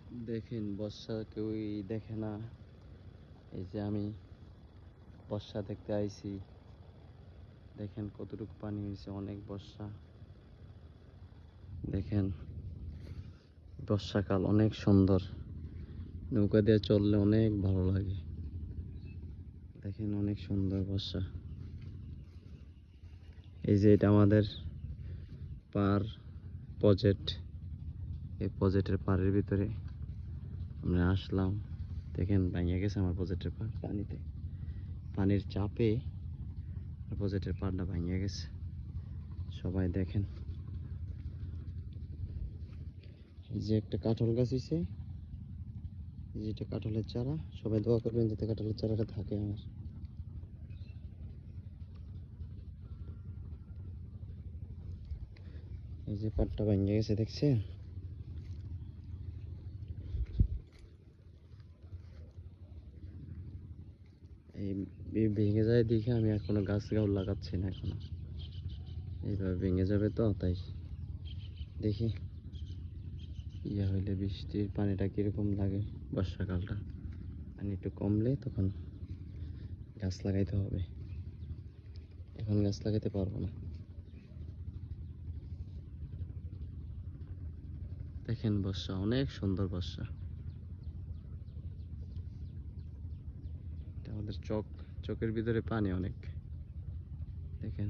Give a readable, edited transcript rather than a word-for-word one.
দেখেন বর্ষা কেউই দেখে না। এই যে আমি বর্ষা দেখতে আইছি, দেখেন কতটুকু পানি হয়েছে, অনেক বর্ষা। দেখেন বর্ষাকাল অনেক সুন্দর, নৌকা দিয়ে চললে অনেক ভালো লাগে। দেখেন অনেক সুন্দর বর্ষা। এই যে এটা আমাদের পার প্রজেক্ট, এই প্রজেক্টের পাড়ের ভিতরে আমরা আসলাম। দেখেন ভেঙে গেছে আমার প্রজেক্টের পাড়, পানির চাপে প্রজেক্টের পাড়টা ভেঙে গেছে। সবাই দেখেন, এই যে একটা কাঁঠাল গাছ হয়েছে, এই যে এটা কাঁঠালের চারা। সবাই দোয়া করবেন যাতে কাঁঠালের চারাটা থাকে আমার। এই যে পাড়টা ভেঙে গেছে, দেখছেন? এই ভেঙে যায় দেখে আমি এখনো গাছ লাগাচ্ছি না এখনো। এইভাবে ভেঙে যাবে তো, তাই দেখি ইয়ে হইলে বৃষ্টির পানিটা কিরকম লাগে। বর্ষাকালটা পানি একটু কমলে তখন গাছ লাগাইতে হবে, এখন গাছ লাগাইতে পারবো না। দেখেন বর্ষা অনেক সুন্দর বর্ষা। এটা আমাদের চোখের ভিতরে পানি অনেক। দেখেন